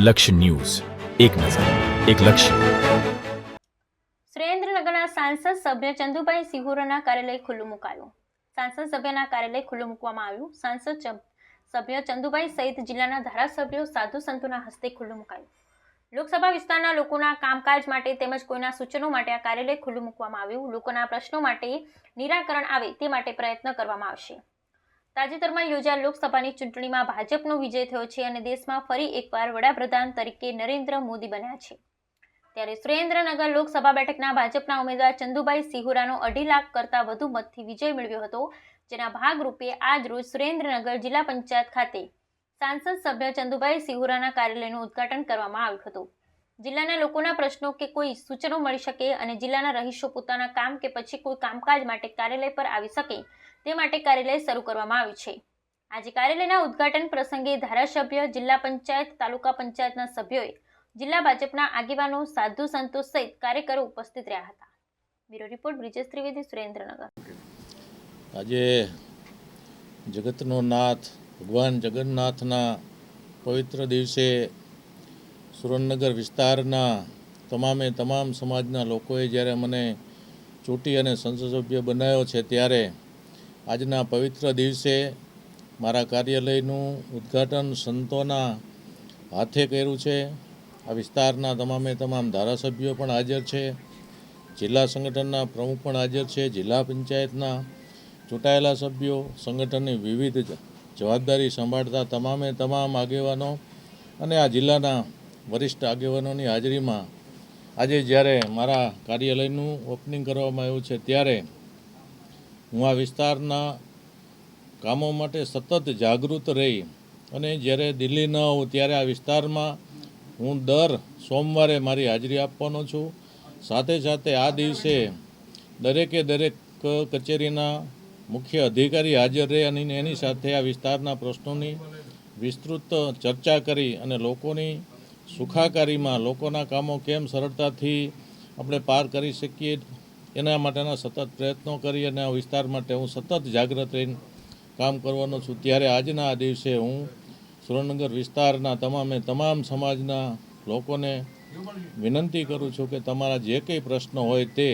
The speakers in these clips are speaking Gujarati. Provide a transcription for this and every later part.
લક્ષ્ય ન્યૂઝ, એક નજર, એક લક્ષ્ય. સુરેન્દ્રનગરના સાંસદ સભ્ય ચંદુભાઈ સિહોરાના કાર્યાલય ખુલ્લું મુકાયું. સાંસદ સભ્યના કાર્યાલય ખુલ્લું મૂકવામાં આવ્યું. સાંસદ સભ્ય ચંદુભાઈ સહિત જિલ્લાના ધારાસભ્યો, સાધુ સંતોના હસ્તે ખુલ્લું મુકાયું. લોકસભા વિસ્તારના લોકોના કામકાજ માટે તેમજ કોઈના સૂચનો માટે આ કાર્યાલય ખુલ્લું મૂકવામાં આવ્યું. લોકોના પ્રશ્નો માટે નિરાકરણ આવે તે માટે પ્રયત્ન કરવામાં આવશે. તાજેતરમાં યોજાયેલ લોકસભાની ચૂંટણીમાં ભાજપનો વિજય થયો છે અને દેશમાં ફરી એકવાર વડાપ્રધાન તરીકે નરેન્દ્ર મોદી બન્યા છે. ત્યારે સુરેન્દ્રનગર લોકસભા બેઠકના ભાજપના ઉમેદવાર ચંદુભાઈ સિહોરાનો 2.5 લાખ કરતાં વધુ મતથી વિજય મેળવ્યો હતો. જેના ભાગરૂપે આજ રોજ સુરેન્દ્રનગર જિલ્લા પંચાયત ખાતે સાંસદ સભ્ય ચંદુભાઈ સિહોરાના કાર્યાલયનું ઉદ્ઘાટન કરવામાં આવ્યું હતું. જિલ્લાના લોકોના પ્રશ્નો કે કોઈ સૂચનો મળી શકે અને જિલ્લાના રહીશો પોતાના કામ કે પછી કોઈ કામકાજ માટે કાર્યાલય પર આવી શકે તે માટે કાર્યાલય શરૂ કરવામાં આવ્યું છે. આજે કાર્યાલયના ઉદ્ઘાટન પ્રસંગે ધારાસભ્ય, જિલ્લા પંચાયત, તાલુકા પંચાયતના સભ્યોએ, જિલ્લા ભાજપના આગેવાનો, સાધુ સંતો સહિત કાર્યકરો ઉપસ્થિત રહ્યા હતા. Bureau report Brijesh Trivedi, Surendranagar. આજે જગતનો નાથ ભગવાન જગન્નાથના પવિત્ર દિવસે સુરેન્દ્રનગર વિસ્તારના તમામ સમાજના લોકોએ જ્યારે મને ચૂંટી અને સંસદ સભ્ય બનાવ્યો છે, ત્યારે આજના પવિત્ર દિવસે મારા કાર્યાલયનું ઉદ્ઘાટન સંતોના હાથે કર્યું છે. આ વિસ્તારના તમામ ધારાસભ્યો પણ હાજર છે, જિલ્લા સંગઠનના પ્રમુખ પણ હાજર છે, જિલ્લા પંચાયતના ચૂંટાયેલા સભ્યો, સંગઠનની વિવિધ જવાબદારી સંભાળતા તમામ આગેવાનો અને આ જિલ્લાના વરિષ્ઠ આગેવાનોની હાજરીમાં આજે જ્યારે મારા કાર્યાલયનું ઓપનિંગ કરવામાં આવ્યું છે, ત્યારે હું આ વિસ્તારના કામો માટે સતત જાગૃત રહી અને જ્યારે દિલ્હી ન હોઉં ત્યારે આ વિસ્તારમાં હું દર સોમવારે મારી હાજરી આપવાનો છું. સાથે આ દિવસે દરેક કચેરીના મુખ્ય અધિકારી હાજર રહે અને એની સાથે આ વિસ્તારના પ્રશ્નોની વિસ્તૃત ચર્ચા કરી અને લોકોની સુખાકારીમાં લોકોના કામો કેમ સરળતાથી આપણે પાર કરી શકીએ એના માટેના સતત પ્રયત્નો કરી અને આ વિસ્તાર માટે હું સતત જાગૃત રહીને કામ કરવાનો છું. ત્યારે આજના આ દિવસે હું સુરેન્દ્રનગર વિસ્તારના તમામ સમાજના લોકોને વિનંતી કરું છું કે તમારા જે કંઈ પ્રશ્નો હોય તે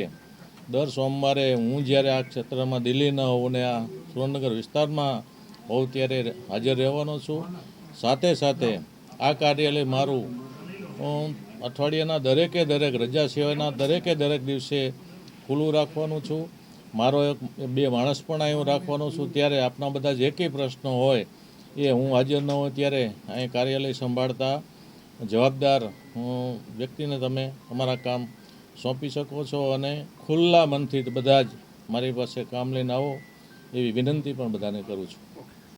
દર સોમવારે હું જ્યારે આ ક્ષેત્રમાં દિલ્હી ન હોઉં ને આ સુરેન્દ્રનગર વિસ્તારમાં હોઉં ત્યારે હાજર રહેવાનો છું. સાથે આ કાર્યાલય મારું અઠવાડિયાના દરેક રજા સિવાયના દરેક દિવસે ખુલ્લું રાખવાનું છું. મારો 2 માણસ પણ અહીં રાખવાનો છું. ત્યારે આપના બધા જે કંઈ પ્રશ્નો હોય એ હું હાજર ન હોય ત્યારે અહીં કાર્યાલય સંભાળતા જવાબદાર વ્યક્તિને તમે તમારા કામ સોંપી શકો છો અને ખુલ્લા મનથી બધા જ મારી પાસે કામ લઈને આવો એવી વિનંતી પણ બધાને કરું છું.